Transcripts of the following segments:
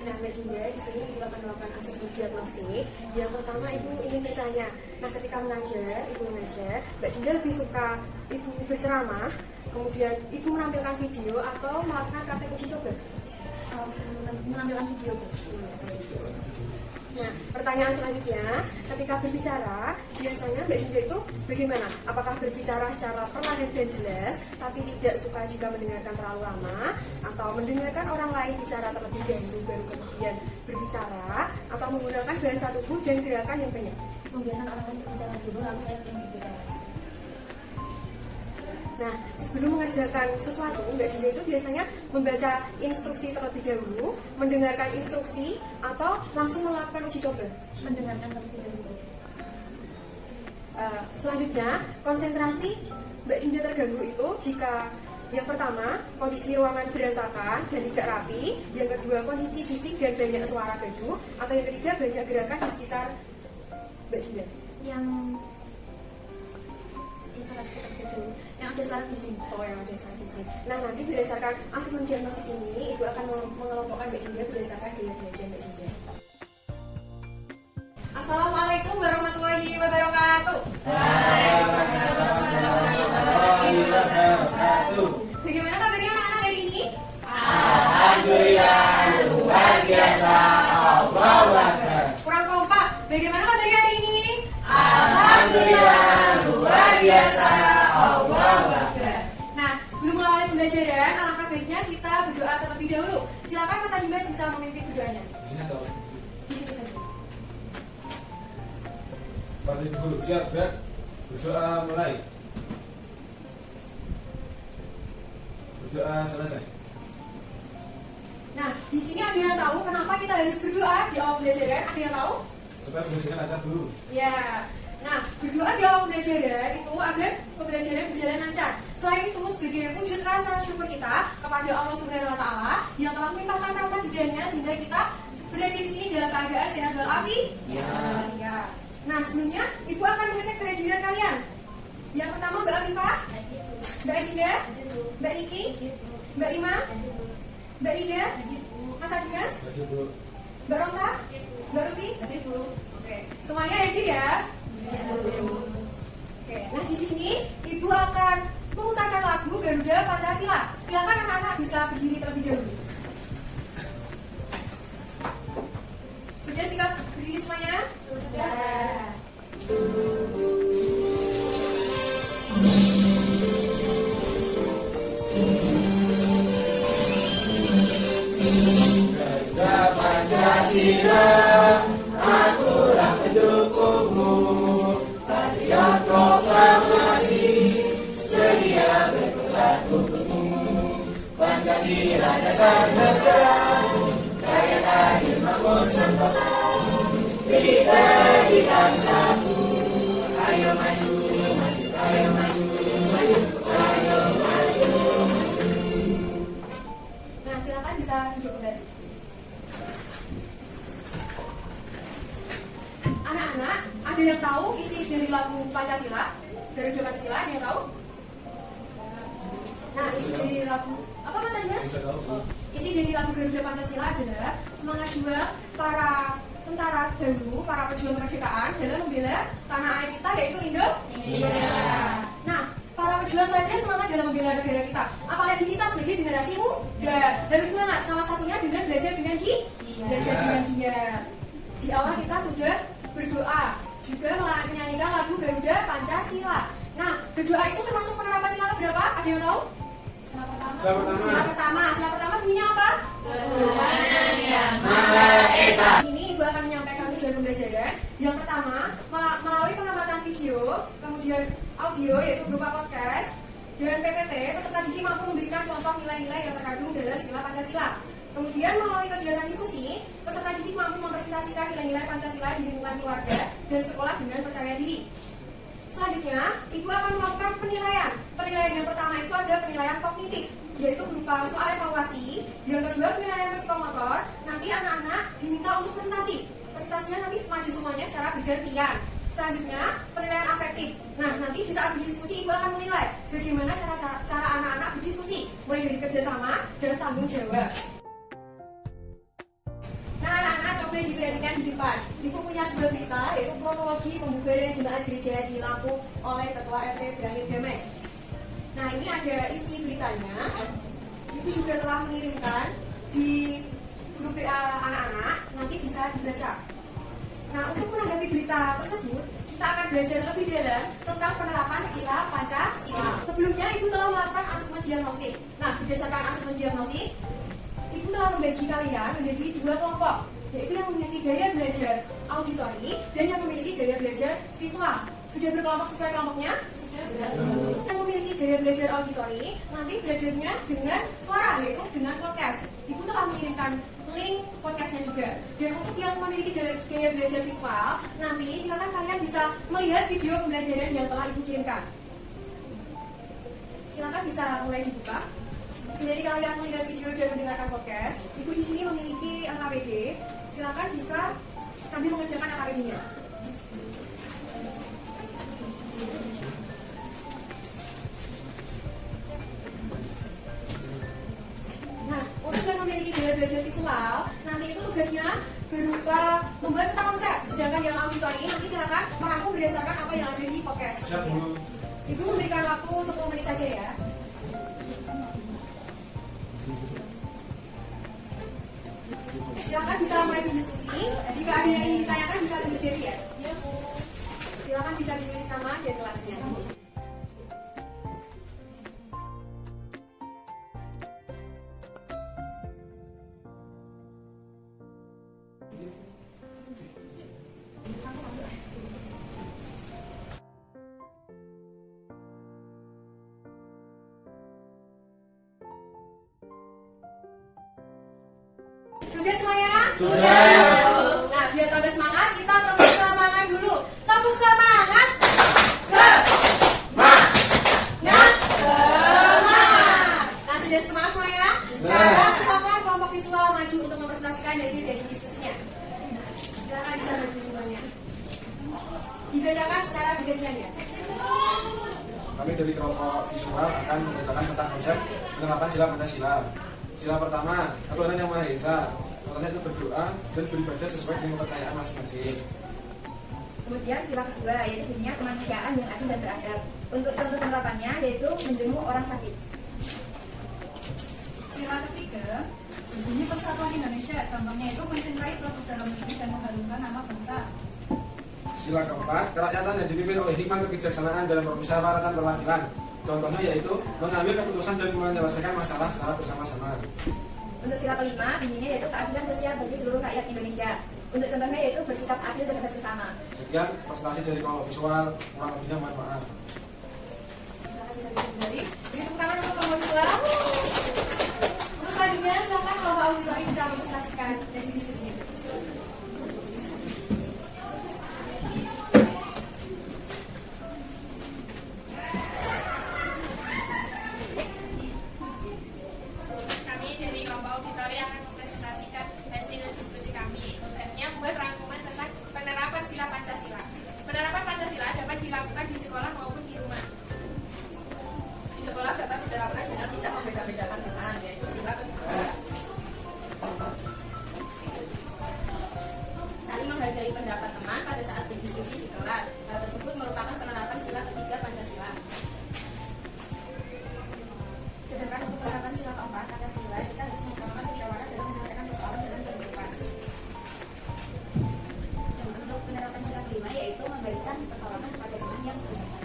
Nah, Mbak Dinda di sini juga akan melakukan asesmen diagnostik. Yang pertama Ibu ingin bertanya, nah ketika Ibu mengajar, Mbak Dinda lebih suka Ibu berceramah, kemudian Ibu menampilkan video atau melakukan praktek uji coba? Menampilkan video. Nah, pertanyaan selanjutnya, ketika berbicara, biasanya Mbak Dinda itu bagaimana? Apakah berbicara secara perlahan dan jelas, tapi tidak suka jika mendengarkan terlalu lama, atau mendengarkan orang lain bicara terlebih dahulu baru kemudian berbicara, atau menggunakan bahasa tubuh dan gerakan yang banyak? Membiasakan orang lain berbicara dulu, lalu saya yang berbicara. Nah, sebelum mengerjakan sesuatu, Mbak Dinda itu biasanya membaca instruksi terlebih dahulu, mendengarkan instruksi, atau langsung melakukan uji coba? Mendengarkan terlebih dahulu. Selanjutnya, konsentrasi Mbak Dinda terganggu itu jika yang pertama, kondisi ruangan berantakan dan tidak rapi, yang kedua, kondisi bising dan banyak suara gaduh, atau yang ketiga, banyak gerakan di sekitar Mbak Dinda. Yang interaksi terlebih dahulu, yang ada suara bising. Oh, yang ada suara bising. Nah, nanti berdasarkan asesmen diagnostik ini, Ibu akan mengelompokkan Mbak Dinda berdasarkan gaya belajar Mbak Dinda. Assalamualaikum warahmatullahi wabarakatuh. Bagaimana kabarnya anak-anak hari ini? Alhamdulillah, luar biasa. Allahu Akbar. Kurang kompak. Bagaimana kabarnya hari ini? Alhamdulillah, luar biasa. Allahu Akbar. Nah, sebelum mengawali pembelajaran, alangkah baiknya kita berdoa terlebih dahulu. Silakan Mas Adimas bisa memimpin berdoanya. Di situ saja. Pada dulu, siap, gerak. Berdoa mulai. Berdoa selesai. Nah, di sini ada yang tahu kenapa kita harus berdoa di awal pembelajaran? Ada yang tahu? Supaya pembelajaran lancar dulu. Ya. Nah, berdoa di awal pembelajaran itu agar pembelajaran berjalan lancar. Selain itu, sebagai wujud rasa syukur kita kepada Allah Subhanahu wa Ta'ala yang telah melimpahkan rahmat hidayahnya sehingga kita berada di sini dalam keadaan sehat walafiat. Ya. Nah, sebelumnya Ibu akan mengecek kehadiran kalian. Yang pertama Mbak Arifah, Mbak Dinda, Mbak Niki, Mbak Rima, Mbak Ida, Mas Adimas, Mbak Rosa, Mbak Rusi. Oke, semuanya hadir ya. Oke, nah di sini Ibu akan memutarkan lagu Garuda Pancasila. Silakan anak-anak bisa berdiri terlebih dahulu. Sudah siap berdiri semuanya? Sudah. Garuda Pancasila, akulah pendukungmu. Patriot proklamasi, sedia berkorban untukmu. Pancasila dasar negara, rakyat adil makmur sentosa. Kita di bangsaku, ayo maju, maju, ayo maju, maju, ayo maju, maju. Nah, silakan bisa duduk kembali. Anak-anak, ada yang tahu isi dari lagu Pancasila? Garuda Pancasila, ada yang tahu? Nah, isi dari lagu apa Mas Adimas? Isi dari lagu Garuda Pancasila adalah semangat juang para tentara dahulu, para pejuang kemerdekaan dalam membela tanah air kita yaitu Indonesia. Nah, para pejuang saja semangat dalam membela negara kita. Apalagi kita sebagai generasi muda harus semangat. Salah satunya dengan belajar dengan giat. Di awal kita sudah berdoa, juga menyanyikan lagu Garuda Pancasila. Nah, berdoa itu termasuk penerapan sila berapa? Ada yang tahu? Sila pertama bunyinya apa? Tuhan yang Maha Esa. Di sini Ibu akan menyampaikan tujuan pembelajaran. Yang pertama, melalui pengamatan video, kemudian audio yaitu berupa podcast, dan PPT, peserta didik mampu memberikan contoh nilai-nilai yang terkandung dalam sila Pancasila. Kemudian melalui kegiatan diskusi, peserta didik mampu mempresentasikan nilai-nilai Pancasila di lingkungan keluarga dan sekolah dengan percaya diri. Selanjutnya, Ibu akan melakukan penilaian. Penilaian yang pertama itu ada penilaian kognitif, yaitu berupa soal evaluasi. Yang kedua, penilaian psikomotor. Nanti anak-anak diminta untuk presentasi. Presentasinya nanti maju semuanya secara bergantian. Selanjutnya, penilaian afektif. Nah, nanti di saat berdiskusi Ibu akan menilai bagaimana cara anak-anak berdiskusi, mulai dari kerjasama dan tanggung jawab. boleh diperhatikan di depan. Ibu punya sebuah berita yaitu kronologi pembubaran jemaat gereja di Lampung oleh Ketua RT Berakhir Damai. Nah, ini ada isi beritanya. Ibu juga telah mengirimkan di grup WA anak-anak, nanti bisa dibaca. Nah, untuk menanggapi berita tersebut, kita akan belajar lebih dalam tentang penerapan sila Pancasila. Sebelumnya, Ibu telah melakukan asesmen diagnostik. Nah, berdasarkan asesmen diagnostik, Ibu telah membagi kalian menjadi 2 kelompok, yaitu yang memiliki gaya belajar auditori dan yang memiliki gaya belajar visual. Sudah berkelompok sesuai kelompoknya? Sudah. Yang memiliki gaya belajar auditori, nanti belajarnya dengan suara, yaitu dengan podcast. Ibu telah mengirimkan link podcastnya juga. Dan untuk yang memiliki gaya belajar visual, nanti silakan kalian bisa melihat video pembelajaran yang telah Ibu kirimkan. Silakan bisa mulai dibuka. Sendiri kalian melihat video dan mendengarkan podcast, Ibu di sini memiliki NKWD. Silakan bisa sambil mengerjakan NKWD-nya. Nah, untuk yang memiliki gaya belajar visual, nanti itu tugasnya berupa membuat peta konsep. Sedangkan yang auditori nanti silakan merangkum berdasarkan apa yang ada di podcast. Ibu memberikan waktu 10 menit saja ya. Silakan bisa mulai berdiskusi. Jika ada yang ingin ditanyakan bisa lanjut jadi ya. Silakan bisa ditulis nama dan kelasnya. Sudah semuanya? Sudah. Nah, biar tambah semangat, kita tepuk semangat dulu. Tepuk semangat. Semangat. Semangat. Nah, sudah semangat semuanya? Sekarang silakan kelompok visual maju untuk mempresentasikan hasil dari diskusinya. Silakan bisa maju semuanya. Dibacakan secara bergantian ya. Kami dari kelompok visual akan memberitakan tentang konsep penerapan sila Pancasila. Sila pertama, Tuhan Yang Maha Esa. Contohnya itu berdoa dan beribadah sesuai dengan kepercayaan masing-masing. Kemudian sila kedua yaitu dunia kemanusiaan yang adil dan beradab. Untuk contoh penerapannya yaitu menjenguk orang sakit. Sila ketiga, berbunyi persatuan Indonesia, contohnya itu mencintai produk dalam negeri dan mengharumkan nama bangsa. Sila keempat, kerakyatan yang dipimpin oleh hikmah kebijaksanaan dalam permusyawaratan perwakilan. Contohnya yaitu mengambil keputusan dan menyelesaikan masalah secara bersama-sama. Untuk sila kelima, bunyinya yaitu keadilan sosial bagi seluruh rakyat Indonesia. Untuk contohnya yaitu bersikap adil terhadap sesama. Sekian presentasi dari kelompok visual, kurang lebihnya mohon maaf. Silakan bisa kembali. Beri tepuk tangan untuk kelompok visual. Untuk selanjutnya, silakan kelompok auditori bisa mempresentasikan hasil diskusinya. Kami dari kelompok auditori akan mempresentasikan hasil diskusi kami. Tugasnya membuat rangkuman tentang penerapan sila Pancasila. Penerapan Pancasila dapat dilakukan di sekolah maupun di rumah. Di sekolah dapat diterapkan dengan tidak membeda-bedakan teman, yaitu sila ketiga. Saling menghargai pendapat teman pada saat berdiskusi di kelas. Hal tersebut merupakan penerapan sila ketiga Pancasila. Sedangkan untuk penerapan sila keempat Pancasila, kita harus menggunakan musyawarah dalam menyelesaikan persoalan dalam kehidupan. Dan untuk penerapan sila kelima yaitu memberikan pertolongan kepada teman yang kesusahan.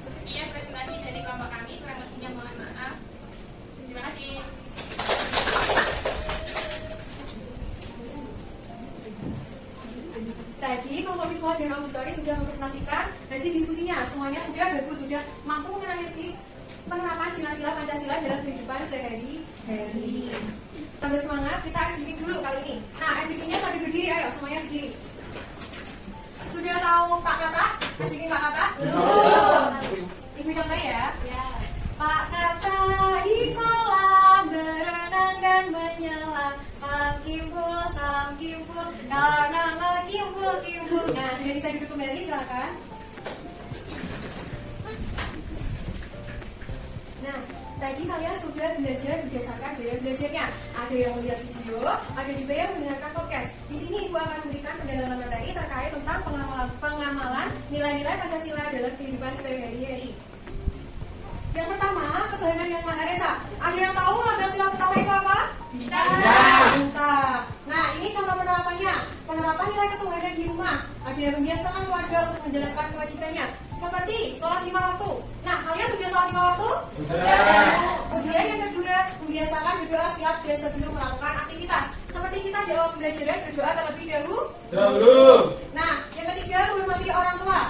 Sekian presentasi dari kelompok kami. Kurang lebihnya mohon maaf. Terima kasih. Tadi kelompok visual dan auditori sudah mempresentasikan hasil diskusinya. Semuanya sudah bagus, sudah mampu menganalisis penerapan sila-sila Pancasila dalam kehidupan sehari-hari. Tambah semangat, kita exhibit dulu kali ini. Nah, exhibitnya sambil berdiri, ayo semuanya berdiri. Sudah tahu Pak Kata? Exhibit Pak Kata? Belum. Ibu contoh ya. Pak Kata di kolam berenang dan menyelam. Salam kimpul, karena kimpul. Nah, sudah bisa duduk kembali, silakan. Nah, tadi kalian sudah belajar berdasarkan gaya belajarnya. Ada yang melihat video, ada juga yang mendengarkan podcast. Di sini Ibu akan memberikan pendalaman materi terkait tentang pengamalan nilai-nilai Pancasila dalam kehidupan sehari-hari. Yang pertama, ketuhanan yang Maha Esa. Ada yang tahu label sila pertama itu apa? Bintang. Nah, ini contoh penerapannya. Penerapan nilai ketuhanan di rumah. Ada yang membiasakan keluarga untuk menjalankan kewajibannya, seperti sholat 5 waktu. Nah, kalian sudah sholat 5 waktu? Sudah. Kemudian yang kedua, membiasakan berdoa setiap dan sebelum melakukan aktivitas. Seperti kita di awal pembelajaran berdoa terlebih Dahulu. Nah, yang ketiga, menghormati orang tua.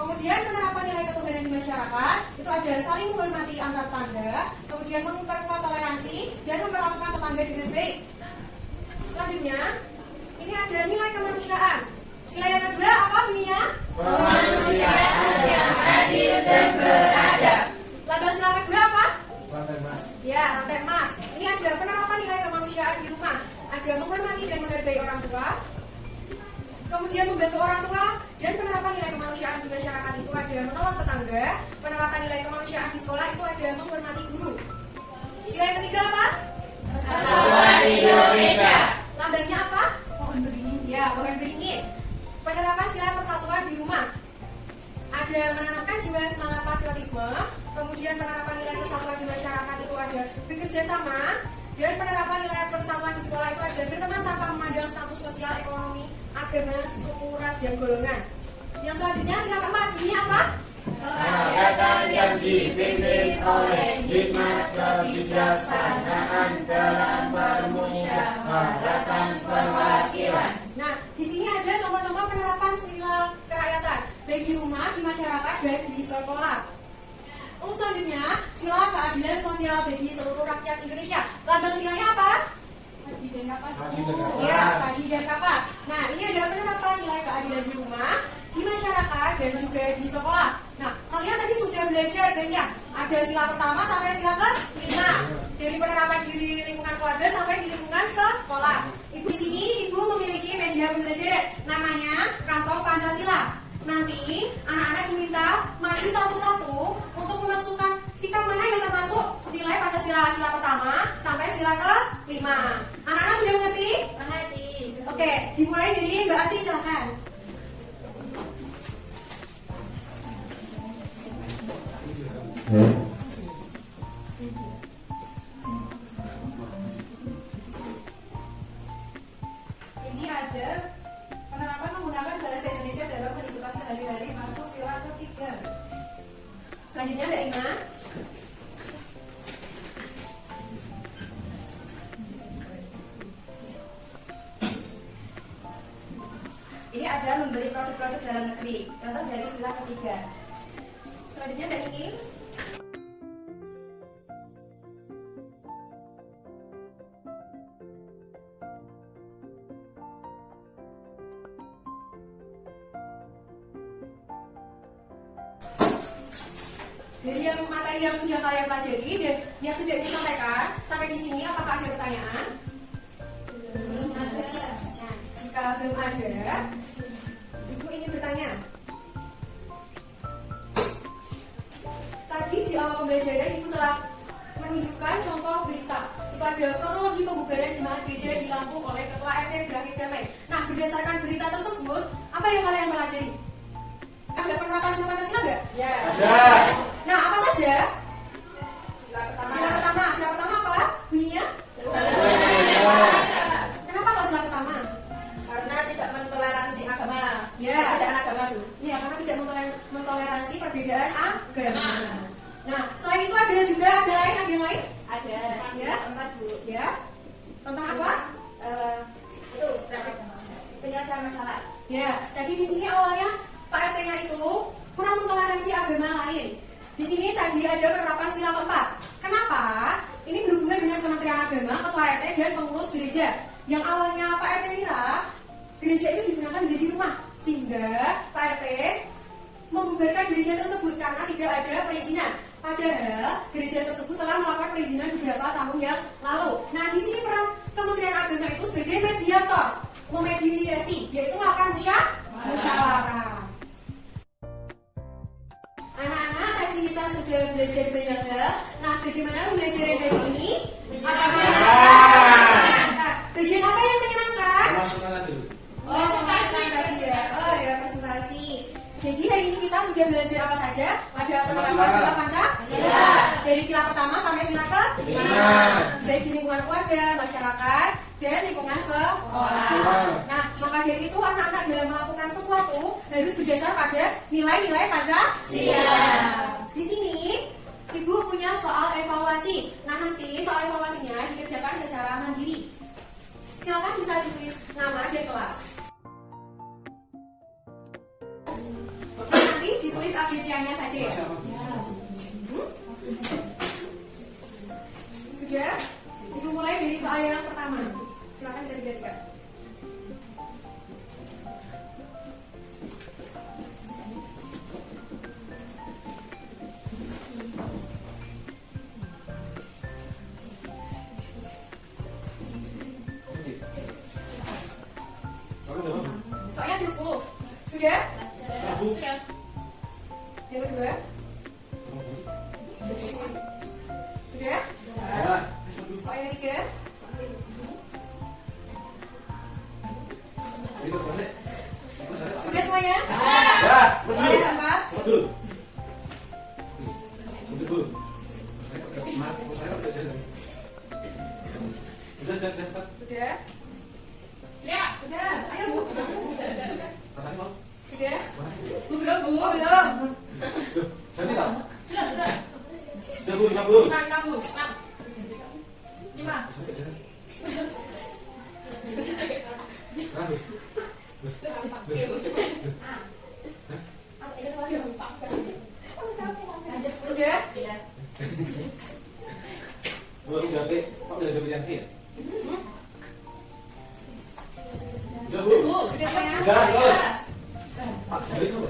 Kemudian penerapan nilai ketuhanan di masyarakat itu ada saling menghormati antar tetangga, kemudian memperkuat toleransi dan memperlakukan tetangga dengan baik. Selanjutnya, ini ada nilai kemanusiaan. Sila yang kedua apa bunyinya? Kemanusiaan yang adil dan beradab. Label sila kedua apa? Rantai Mas. Ya, rantai emas. Ini ada penerapan nilai kemanusiaan di rumah. Ada menghormati dan menghargai orang tua. Kemudian membantu orang tua dan penerapan nilai kemanusiaan di masyarakat itu ada menolong tetangga. Penerapan nilai kemanusiaan di sekolah itu ada menghormati guru. Sila yang ketiga apa? Persatuan Indonesia. Lambangnya apa? Pohon beringin. Ya, pohon beringin. Penerapan sila persatuan di rumah. Ada menanamkan jiwa semangat patriotisme. Kemudian penerapan nilai persatuan di masyarakat itu ada bekerja sama. Dan penerapan nilai persatuan di sekolah itu ada berteman tanpa memandang status sosial, ekonomi, agama, suku, ras, dan golongan. Yang selanjutnya sila keempat, ini apa? Kerakyatan yang dipimpin oleh hikmat kebijaksanaan dalam permusyawaratan perwakilan. Nah, di sini ada contoh-contoh penerapan sila kerakyatan baik di rumah, di masyarakat, dan di sekolah. Lalu selanjutnya, sila keadilan sosial bagi seluruh rakyat Indonesia. Label silanya apa? Haji dan Kapas. Ya, Haji dan Kapas. Nah, ini ada penerapan nilai keadilan di rumah, di masyarakat, dan juga di sekolah. Nah, kalian tadi sudah belajar banyak. Ada sila pertama sampai sila ke-5. Dari penerapan di lingkungan keluarga sampai di lingkungan sekolah. Ibu di sini, Ibu memiliki media pembelajaran. Namanya Kantong Pancasila. Nanti anak-anak diminta maju satu-satu untuk memasukkan sikap mana yang termasuk nilai Pancasila sila pertama sampai sila ke-5. Anak-anak sudah mengerti? Mengerti. Oke, dimulai dari Mbak Asti, silakan. Ini ada penerapan menggunakan bahasa Indonesia dalam kehidupan sehari-hari masuk sila ketiga. Selanjutnya Mbak Ima. Ini ada membeli produk-produk dalam negeri. Contoh dari sila ketiga. Selanjutnya Mbak Niki. Dari yang materi yang sudah kalian pelajari dan yang sudah disampaikan sampai di sini, apakah ada pertanyaan? Belum ada. Nah, jika belum ada, Ibu ingin bertanya. Tadi di awal pembelajaran Ibu telah menunjukkan contoh berita. Itu ada kronologi pembubaran jemaat gereja di Lampung oleh Ketua RT Berakhir Damai. Nah, berdasarkan berita tersebut, apa yang kalian pelajari? Ada penerapan sila Pancasila nggak? Ya. Ada. Nah, apa saja? Sila pertama. Sila pertama. Sila pertama apa? Bunyinya? Kenapa kok sila pertama? Karena tidak mentoleransi agama. Ya. Perbedaan agama tuh. Ya, karena tidak mentoleransi perbedaan agama. Nah, selain itu ada juga ada yang lain? Ada. Ya. Empat, Bu. Ya. Tentang apa? Itu penyelesaian masalah. Ya, tadi di sini awalnya Pak RT-nya itu kurang mentoleransi agama lain. Di sini tadi ada penerapan sila keempat. Kenapa? Ini berhubungan dengan Kementerian Agama, Ketua RT, dan pengurus gereja. Yang awalnya Pak RT kira gereja itu digunakan menjadi rumah, sehingga Pak RT membubarkan gereja tersebut karena tidak ada perizinan. Padahal gereja tersebut telah melakukan perizinan beberapa tahun yang lalu. Nah, di sini peran Kementerian Agama itu sebagai mediator, memediasi, yaitu melakukan musyawarah. Anak-anak, tadi kita sudah belajar banyak hal. Nah, bagaimana pembelajaran dari ini? Apakah nah, bagian apa yang menyenangkan? Masukkan aja dulu. Oh, pemasukan tadi ya. Oh ya, presentasi. Jadi hari ini kita sudah belajar apa saja? Ada penerapan sila Pancasila. Dari sila pertama sampai sila ke-5. Baik di lingkungan keluarga, masyarakat, dan lingkungan sekolah. Nah, maka dari itu anak-anak dalam melakukan sesuatu harus berdasar pada nilai-nilai Pancasila. Di sini Ibu punya soal evaluasi. Nah, nanti soal evaluasinya dikerjakan secara mandiri. Silakan bisa ditulis nama dan kelas. Nanti ditulis ABC-nya saja ya. Sudah? Ibu mulai dari soal yang pertama. Silakan bisa diperhatikan. Soalnya ada 10. Sudah? Sudah. Yang kedua? Sudah? Soal yang ketiga? Sudah semuanya? Soal yang keempat? Sudah? Ya. Sudah? Ayo Bu. Sudah? Belum, Bu. Oh belum? Ganti tak? Sudah, sudah. Sudah Bu, 5 Bu. 5 Bu. 5. Sampai jalan. Kenapa? Sudah? Bu, udah P. Kok udah ada pilihan P ya? Udah Bu. Sudah semuanya? Udah, terus. Pak, dari itu.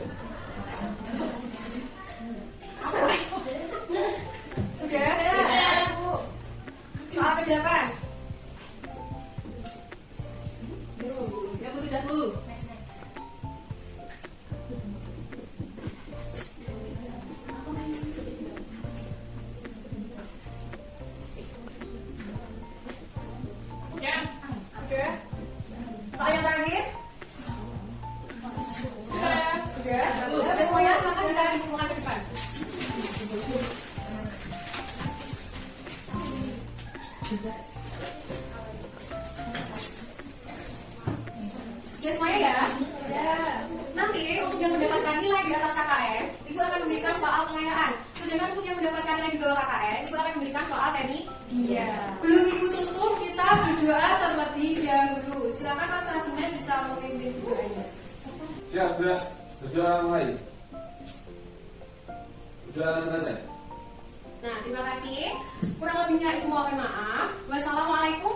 Sudah? Soal ke-8? Sudah Bu. Ya. Oke. Soal yang terakhir? Sudah. Sudah? Sudah semuanya? Silakan bisa disumbangkan ke depan. Sudah semuanya ya? Nanti untuk yang mendapatkan nilai di atas KKN itu akan memberikan soal pengayaan. Sedangkan untuk yang mendapatkan nilai di bawah KKN itu akan memberikan soal teknik. Belum Ibu tutup, kita berdoa terlebih dahulu. Silakan Mas Rabunas bisa memimpin doanya. Siap, udah. Berdoa mulai. Udah selesai. Nah, terima kasih. Kurang lebihnya Ibu mohon maaf. Wassalamualaikum